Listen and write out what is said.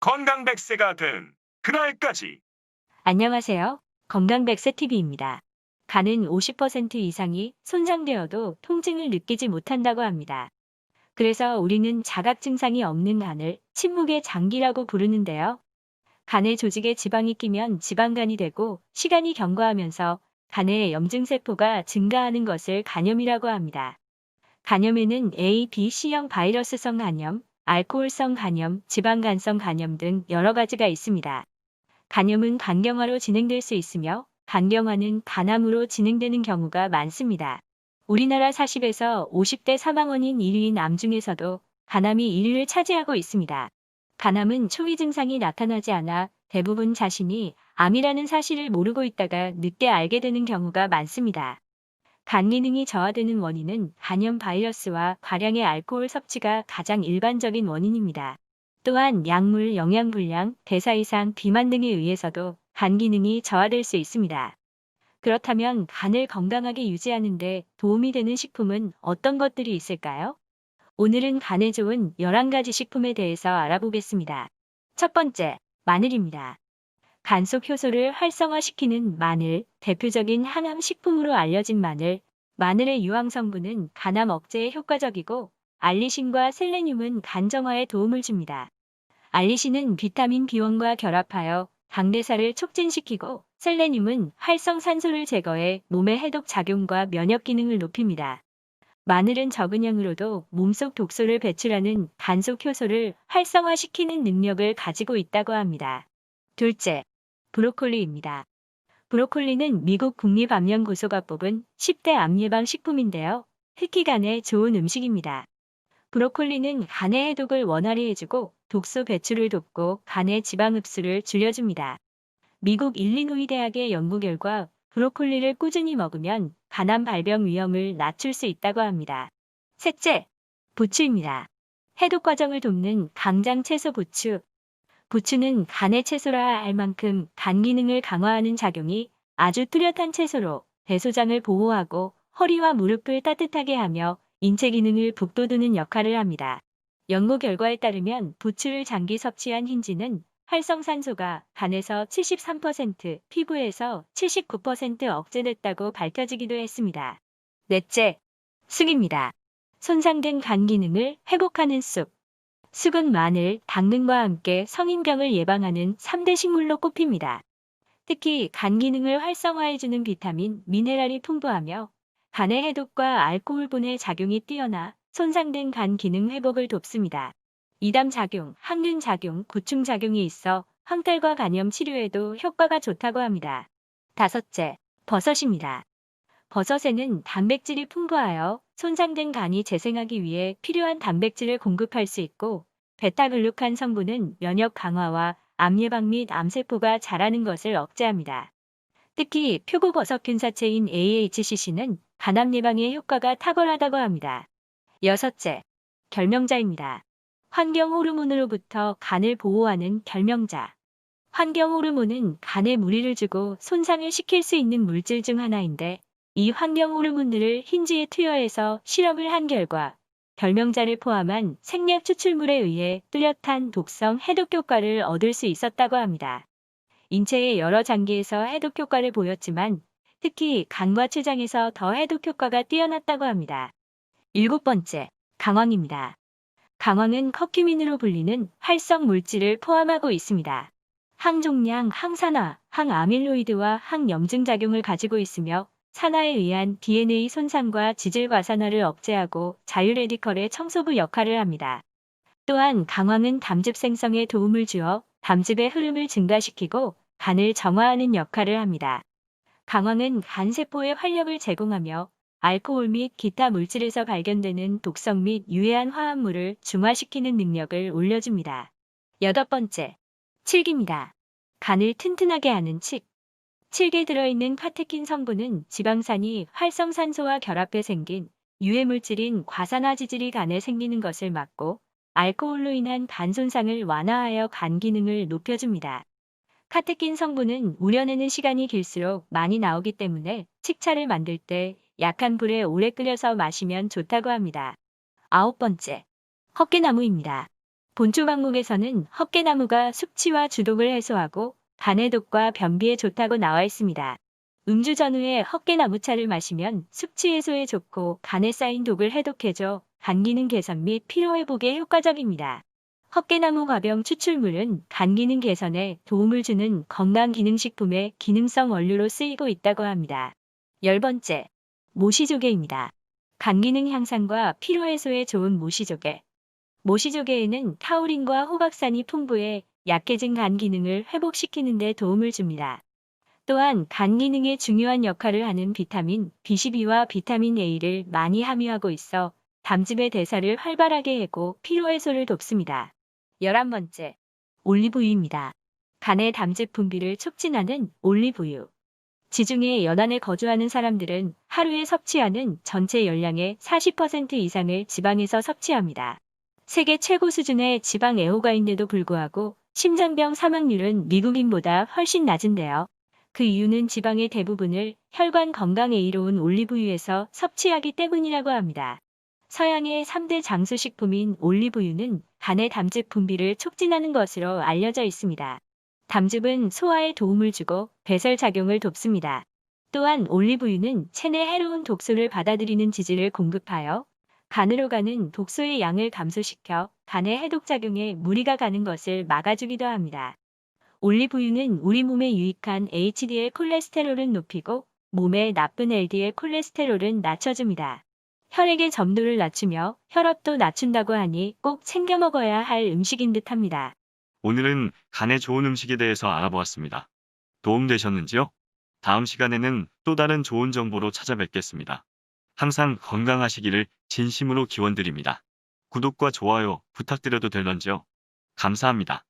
건강 100세가 된 그날까지. 안녕하세요. 건강100세 TV입니다. 간은 50% 이상이 손상되어도 통증을 느끼지 못한다고 합니다. 그래서 우리는 자각 증상이 없는 간을 침묵의 장기라고 부르는데요. 간의 조직에 지방이 끼면 지방간이 되고 시간이 경과하면서 간의 염증세포가 증가하는 것을 간염이라고 합니다. 간염에는 A, B, C형 바이러스성 간염, 알코올성 간염, 지방간성 간염 등 여러 가지가 있습니다. 간염은 간경화로 진행될 수 있으며 간경화는 간암으로 진행되는 경우가 많습니다. 우리나라 40에서 50대 사망 원인 1위인 암 중에서도 간암이 1위를 차지하고 있습니다. 간암은 초기 증상이 나타나지 않아 대부분 자신이 암이라는 사실을 모르고 있다가 늦게 알게 되는 경우가 많습니다. 간 기능이 저하되는 원인은 간염 바이러스와 과량의 알코올 섭취가 가장 일반적인 원인입니다. 또한 약물, 영양불량, 대사 이상, 비만 등에 의해서도 간 기능이 저하될 수 있습니다. 그렇다면 간을 건강하게 유지하는 데 도움이 되는 식품은 어떤 것들이 있을까요? 오늘은 간에 좋은 11가지 식품에 대해서 알아보겠습니다. 첫 번째, 마늘입니다. 간 속 효소를 활성화시키는 마늘, 대표적인 항암 식품으로 알려진 마늘. 마늘의 유황 성분은 간암 억제에 효과적이고 알리신과 셀레늄은 간 정화에 도움을 줍니다. 알리신은 비타민 B1과 결합하여 당대사를 촉진시키고 셀레늄은 활성산소를 제거해 몸의 해독 작용과 면역 기능을 높입니다. 마늘은 적은 양으로도 몸속 독소를 배출하는 간 속 효소를 활성화시키는 능력을 가지고 있다고 합니다. 둘째, 브로콜리입니다. 브로콜리는 미국 국립암연구소가 뽑은 10대 암 예방 식품인데요. 특히 간에 좋은 음식입니다. 브로콜리는 간의 해독을 원활히 해주고 독소 배출을 돕고 간의 지방 흡수를 줄여줍니다. 미국 일리노이 대학의 연구 결과 브로콜리를 꾸준히 먹으면 간암 발병 위험을 낮출 수 있다고 합니다. 셋째, 부추입니다. 해독 과정을 돕는 강장 채소 부추. 부추는 간의 채소라 할 만큼 간 기능을 강화하는 작용이 아주 뚜렷한 채소로 대소장을 보호하고 허리와 무릎을 따뜻하게 하며 인체 기능을 북돋우는 역할을 합니다. 연구 결과에 따르면 부추를 장기 섭취한 흰쥐는 활성산소가 간에서 73%, 피부에서 79% 억제됐다고 밝혀지기도 했습니다. 넷째, 쑥입니다. 손상된 간 기능을 회복하는 쑥. 쑥은 마늘, 당근과 함께 성인병을 예방하는 3대 식물로 꼽힙니다. 특히 간 기능을 활성화해주는 비타민, 미네랄이 풍부하며 간의 해독과 알코올분해 작용이 뛰어나 손상된 간 기능 회복을 돕습니다. 이담 작용, 항균 작용, 구충 작용이 있어 황달과 간염 치료에도 효과가 좋다고 합니다. 다섯째, 버섯입니다. 버섯에는 단백질이 풍부하여 손상된 간이 재생하기 위해 필요한 단백질을 공급할 수 있고 베타글루칸 성분은 면역 강화와 암 예방 및 암세포가 자라는 것을 억제합니다. 특히 표고버섯 균사체인 AHCC는 간암 예방에 효과가 탁월하다고 합니다. 여섯째, 결명자입니다. 환경 호르몬으로부터 간을 보호하는 결명자. 환경 호르몬은 간에 무리를 주고 손상을 시킬 수 있는 물질 중 하나인데 이 환경 호르몬들을 흰쥐에 투여해서 실험을 한 결과 결명자를 포함한 생약 추출물에 의해 뚜렷한 독성 해독 효과를 얻을 수 있었다고 합니다. 인체의 여러 장기에서 해독 효과를 보였지만 특히 간과 췌장에서 더 해독 효과가 뛰어났다고 합니다. 일곱 번째, 강황입니다. 강황은 커큐민으로 불리는 활성 물질을 포함하고 있습니다. 항종양, 항산화, 항아밀로이드와 항염증 작용을 가지고 있으며 산화에 의한 DNA 손상과 지질 과산화를 억제하고 자유레디컬의 청소부 역할을 합니다. 또한 강황은 담즙 생성에 도움을 주어 담즙의 흐름을 증가시키고 간을 정화하는 역할을 합니다. 강황은 간 세포에 활력을 제공하며 알코올 및 기타 물질에서 발견되는 독성 및 유해한 화합물을 중화시키는 능력을 올려줍니다. 여덟 번째, 칠기입니다. 간을 튼튼하게 하는 칡. 칡에 들어있는 카테킨 성분은 지방산이 활성산소와 결합해 생긴 유해물질인 과산화지질이 간에 생기는 것을 막고 알코올로 인한 간 손상을 완화하여 간 기능을 높여줍니다. 카테킨 성분은 우려내는 시간이 길수록 많이 나오기 때문에 칡차를 만들 때 약한 불에 오래 끓여서 마시면 좋다고 합니다. 아홉 번째, 헛개나무입니다. 본초 방목에서는 헛개나무가 숙취와 주독을 해소하고 간의 독과 변비에 좋다고 나와 있습니다. 음주 전후에 헛개나무차를 마시면 숙취 해소에 좋고 간에 쌓인 독을 해독해줘 간 기능 개선 및 피로 회복에 효과적입니다. 헛개나무 과병 추출물은 간 기능 개선에 도움을 주는 건강기능식품의 기능성 원료로 쓰이고 있다고 합니다. 10번째, 모시조개입니다. 간 기능 향상과 피로 해소에 좋은 모시조개. 모시조개에는 타우린과 호박산이 풍부해 약해진 간 기능을 회복시키는 데 도움을 줍니다. 또한 간 기능에 중요한 역할을 하는 비타민 B12와 비타민 A를 많이 함유하고 있어 담즙의 대사를 활발하게 하고 피로 해소를 돕습니다. 11번째, 올리브유입니다. 간의 담즙 분비를 촉진하는 올리브유. 지중해 연안에 거주하는 사람들은 하루에 섭취하는 전체 열량의 40% 이상을 지방에서 섭취합니다. 세계 최고 수준의 지방 애호가인데도 불구하고 심장병 사망률은 미국인보다 훨씬 낮은데요. 그 이유는 지방의 대부분을 혈관 건강에 이로운 올리브유에서 섭취하기 때문이라고 합니다. 서양의 3대 장수식품인 올리브유는 간의 담즙 분비를 촉진하는 것으로 알려져 있습니다. 담즙은 소화에 도움을 주고 배설 작용을 돕습니다. 또한 올리브유는 체내 해로운 독소를 받아들이는 지질을 공급하여 간으로 가는 독소의 양을 감소시켜 간의 해독작용에 무리가 가는 것을 막아주기도 합니다. 올리브유는 우리 몸에 유익한 HDL 콜레스테롤은 높이고 몸에 나쁜 LDL 콜레스테롤은 낮춰줍니다. 혈액의 점도를 낮추며 혈압도 낮춘다고 하니 꼭 챙겨 먹어야 할 음식인 듯합니다. 오늘은 간에 좋은 음식에 대해서 알아보았습니다. 도움되셨는지요? 다음 시간에는 또 다른 좋은 정보로 찾아뵙겠습니다. 항상 건강하시기를 진심으로 기원드립니다. 구독과 좋아요 부탁드려도 될런지요? 감사합니다.